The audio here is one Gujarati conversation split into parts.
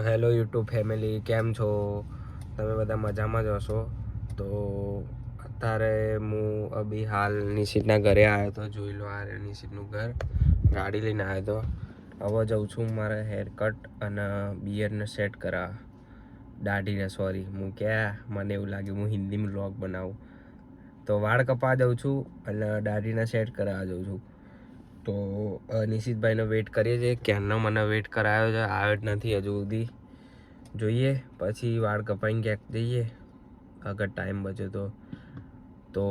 હેલો યુટ્યુબ ફેમિલી, કેમ છો? તમે બધા મજામાં જ હશો. તો અત્યારે હું અભી હાલ નિશિતના ઘરે આવ્યો હતો. જોઈ લો, આ નિશિતનું ઘર. ગાડી લઈને આવ્યો હતો. હવે જાઉં છું મારે હેર કટ અને બિયરને સેટ કરાવવા. દાઢીને સોરી, હું મને એવું લાગ્યું હું હિન્દીમાં વ્લોગ બનાવું. તો વાળ કપાવવા જાઉં છું અને દાઢીને સેટ કરાવવા જાઉં છું. તો નિશિતભાઈનો વેઇટ કરીએ છીએ. ક્યારનો મને વેઇટ કરાયો છે, આવ્યો જ નથી હજુ સુધી. જોઈએ પછી વાળ કપાઈને ક્યાંક જઈએ અગર ટાઈમ બચે તો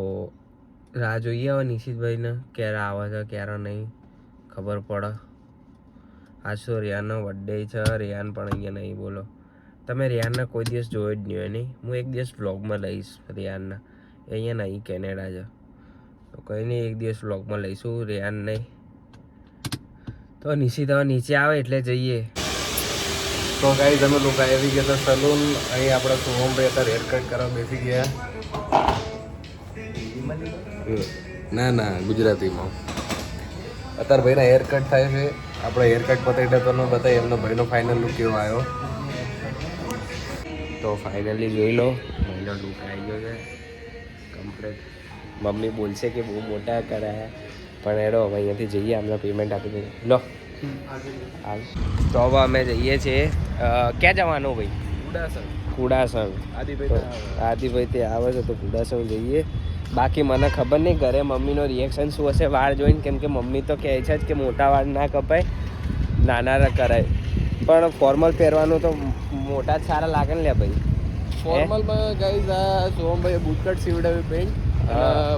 રાહ જોઈએ હવે નિશિતભાઈને ક્યારે આવે છે ક્યારે નહીં ખબર પડે. આજ તો રિયાનનો બર્થડે છે. રિયાન પણ અહીંયા નહીં. બોલો, તમે રિયાનને કોઈ દિવસ જોયો જ નહીં હોય નહીં? હું એક દિવસ વ્લોગમાં લઈશ રિયાનના. એ અહીંયા નહીં, કેનેડા છે. તો કંઈ નહીં, એક દિવસ વ્લોગમાં લઈશું રિયાન નહીં. તો નિશિત હવે નીચે આવે એટલે જઈએ. તો ગાઈઝ અમે લોકો આવી ગયા હતા સલૂન. અહીં આપણા સોહમભાઈ અત્યારે હેર કટ કરવા બેસી ગયા. ના ગુજરાતીમાં. અત્યારે ભાઈના હેર કટ થાય છે. આપણે હેર કટ પતાવી તો ન બતાવી એમનો ભાઈનો ફાઇનલ લુક કેવો આવ્યો. તો ફાઇનલી જોઈ લો, ભાઈનો લુક આવી ગયો છે કમ્પ્લીટ. મમ્મી બોલશે કે બહુ મોટા કરાયા, પણ એડો હવે અહીંયાથી જઈએ. અમને પેમેન્ટ આપી દઈએ. લો હાલ તો હવે અમે જઈએ છીએ. ક્યાં જવાનું ભાઈ? કુડાસણ. આદિભાઈ તે આવે છે તો કુડાસણ જઈએ. બાકી મને ખબર નહીં ઘરે મમ્મીનો રિએક્શન શું હશે વાળ જોઈને, કેમ કે મમ્મી તો કહે છે જ કે મોટા વાળ ના કપાય, નાના કરાય. પણ ફોર્મલ પહેરવાનું તો મોટા જ સારા લાગે ને લે ભાઈ. ફોર્મલમાં ગાઈઝ આ સોહમભાઈએ બૂટકટ સીવડાવ્યું પેન્ટ.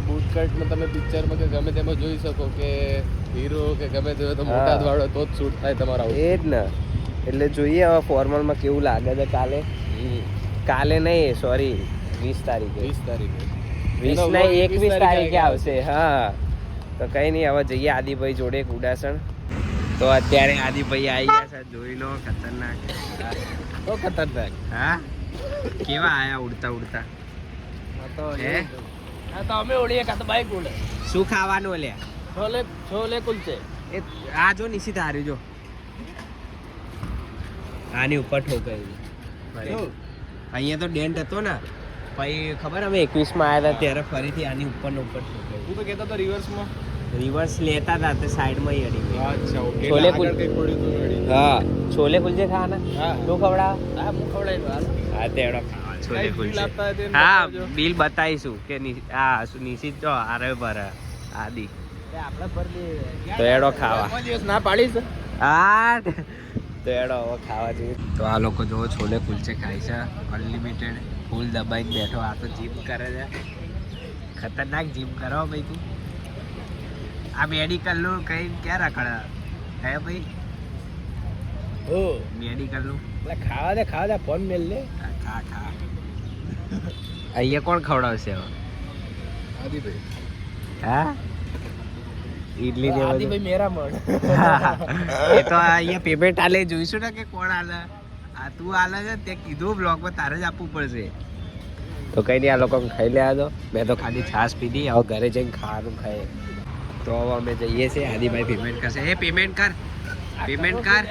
બૂટકટમાં તમે પિક્ચરમાં કે ગમે તેમાં જોઈ શકો કે હીરો કે ગમે તે તો મોટા જ વાળો તો જ શૂટ થાય તમારા. એ જ ને, એટલે જોઈએ હવે ફોર્મલમાં કેવું લાગે છે. કાલે નહીં, સોરી 20 તારીખે 20 નહીં 21 તારીખે આવશે. હા તો કંઈ નહીં, હવે જઈએ આદિભાઈ જોડે કુડાસણ. તો અત્યારે આદિભાઈ આવી ગયા છે, જોઈ લો. ખતરનાક. હા, કેવા આયા ઉડતા ઉડતા. તો અમે ઓળીએ કાં તો બાઈક ઉડે. શું ખાવાનું લે? છોલે કુલચે. એ આ જો નિશિત હાર્યું જો, આની ઉપર ઠોકાઈ. અહીંયા તો ડેન્ટ હતો ને, પછી ખબર અમે 21માં આવ્યા હતા ત્યારે ફરીથી આની ઉપર ને ઉપર ઠોકાઈ. હું તો કહેતો હતો રિવર્સમાં. રિવર્સ લેતા હતા તે સાઈડમાં અડી ગઈ. અચ્છા, ઓકે. છોલે કુલચે. હા, છોલે કુલચે ખાવાના. હા, તું ખવડાવ. હા હું ખવડાવી. હા તેડો છોલે કુલચે. હા, બિલ બતાવીશું કે આ નિશિત જો આરે પર આદિ આપણે પર તો એડો ખાવા. દિવસ ના પાડીશ. હા તો એડો હવે ખાવા જોઈએ. તો આ લોકો જો છોલે કુલચે ખાય છે અનલિમિટેડ, ફૂલ દબાઈને બેઠો. આ તો જીમ કરે છે, ખતરનાક જીમ કરો ભાઈ તું. આ મેડિકલનું કઈ ક્યાં રખડા હે ભાઈ? ઓ મેડિકલનું ખાવા દે ફોન મેલ લે. ખા અહીંયા કોણ ખવડાવશે હવે? આદિભાઈ. હા, ઈડલી ને આદિભાઈ મેરા મણ. એ તો અહીંયા પેમેન્ટ આલે જોઈશું ને કે કોણ આલે. આ તું આલે છે તે કીધું બ્લોગમાં, તારે જ આપવું પડશે. તો કઈ નહીં, આ લોકો ખાઈ લે. દો મેં તો ખાલી છાશ પીધી. હવે ઘરે જઈને ખાવાનું ખાઈએ. તો હવે અમે જઈએ છીએ. આદિભાઈ પેમેન્ટ કરશે. એ પેમેન્ટ કર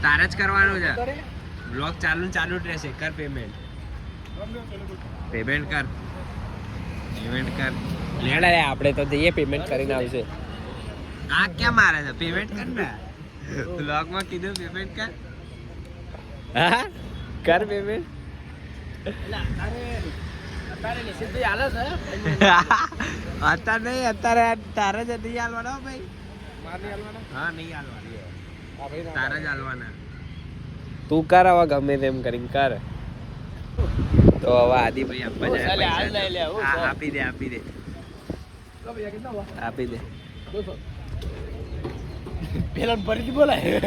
તારે જ કરવાનું છે. બ્લોગ ચાલુ જ રહેશે. કર પેમેન્ટ કર લેડા રે. આપણે તો જઈએ, પેમેન્ટ કરીને આવશે. આ ક્યાં મારે છે? પેમેન્ટ કર ને. બ્લોગમાં કીધું પેમેન્ટ કર. હા કર પેમેન્ટ. અત્યારે નહીં, અત્યારે તારે જ નહીં હાલવાના ભાઈ. હા નહીં હાલવાના, તારે જ હાલવાના. તું કર હવે ગમે તેમ કરીને કર. તો હવે આદિભાઈ આપવા જાય. આપી દે. પેલા ફરીથી બોલાય.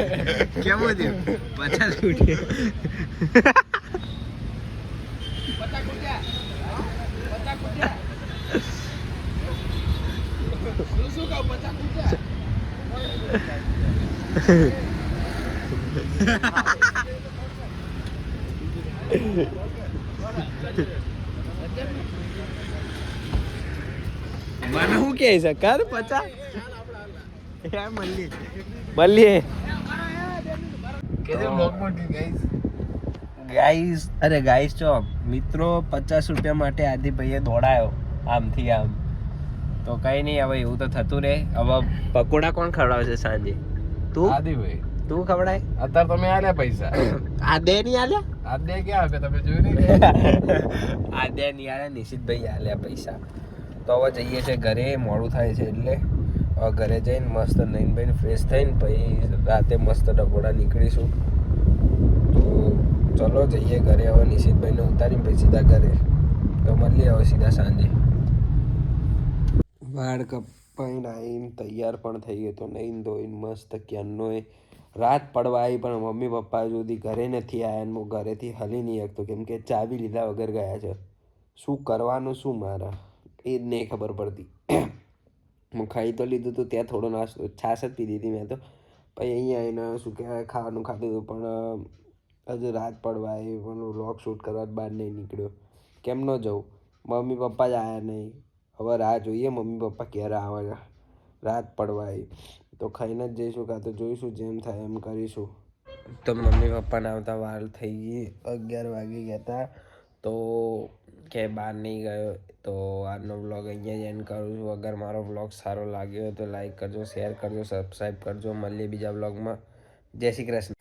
કેવું થયું? 50 રૂપિયા. શું કહું? 50 રૂપિયા. મને શું કહે છે? કર 50. મળીએ. કે બ્લોગમાં ગાઈસ ગાઈસ ચો મિત્રો 50 રૂપિયા માટે આદિભાઈએ દોડાયો આમથી આમ. તો કઈ નહીં, હવે એવું તો થતું રહે. હવે પકોડા કોણ ખવડાવશે સાંજે? તું આદિભાઈ તું ખવડાય? અત્યારે તમે આલ્યા પૈસા. આદે નહીં આલ્યા? આદે ક્યાં આપે તમે જોયું નહીં? આદે નહીં આલ્યા, નિશિતભાઈ આલ્યા પૈસા. તો હવે જઈએ છે ઘરે, મોડું થાય છે એટલે હવે ઘરે જઈને મસ્ત નાઈને ભાઈને ફ્રેશ થઈને પછી રાતે મસ્ત ડબોડા નીકળીશું. તો ચલો જઈએ ઘરે. હવે નિશિતભાઈને ઉતારીને પછી સીધા ઘરે. તો મળીએ હવે સીધા સાંજે. વાળ કપાઈને આવીને તૈયાર પણ થઈ ગયો. તો નહીં ધોઈને મસ્ત ક્યારનો રાત પડવા આવી પણ મમ્મી પપ્પા સુધી ઘરે નથી આવ્યા. અને હું ઘરેથી હલી નહીં શકતો કેમ કે ચાવી લીધા વગર ગયા છે. શું કરવાનું શું મારા એ જ નહીં ખબર પડતી. હું ખાઈ તો લીધું હતું ત્યાં, થોડો નાસ્તો છાશ જ પી દીધી મેં તો. પછી અહીંયા આવીને શું કહેવાય ખાવાનું ખાધું હતું. પણ હજુ રાત પડવા આવી પણ વ્લોગ શૂટ કરવા બહાર નહીં નીકળ્યો. કેમ ન જવું? મમ્મી પપ્પા જ આવ્યા નહીં. હવે રાહ જોઈએ મમ્મી પપ્પા ક્યારે આવે છે. રાત પડવા આવી તો ખાઈને જ જઈશું, કાં તો જોઈશું જેમ થાય એમ કરીશું. તો મમ્મી પપ્પાને આવતા વાર થઈ ગઈ, 11 વાગી ગયા હતા. તો કે બહાર નહીં ગયો. તો આજનો વ્લોગ અહીંયા જ એન્ડ કરું છું. અગર મારો વ્લોગ સારો લાગ્યો હોય તો લાઈક કરજો, શેર કરજો, સબસ્ક્રાઈબ કરજો. મળીએ બીજા વ્લોગમાં. જય શ્રી કૃષ્ણ.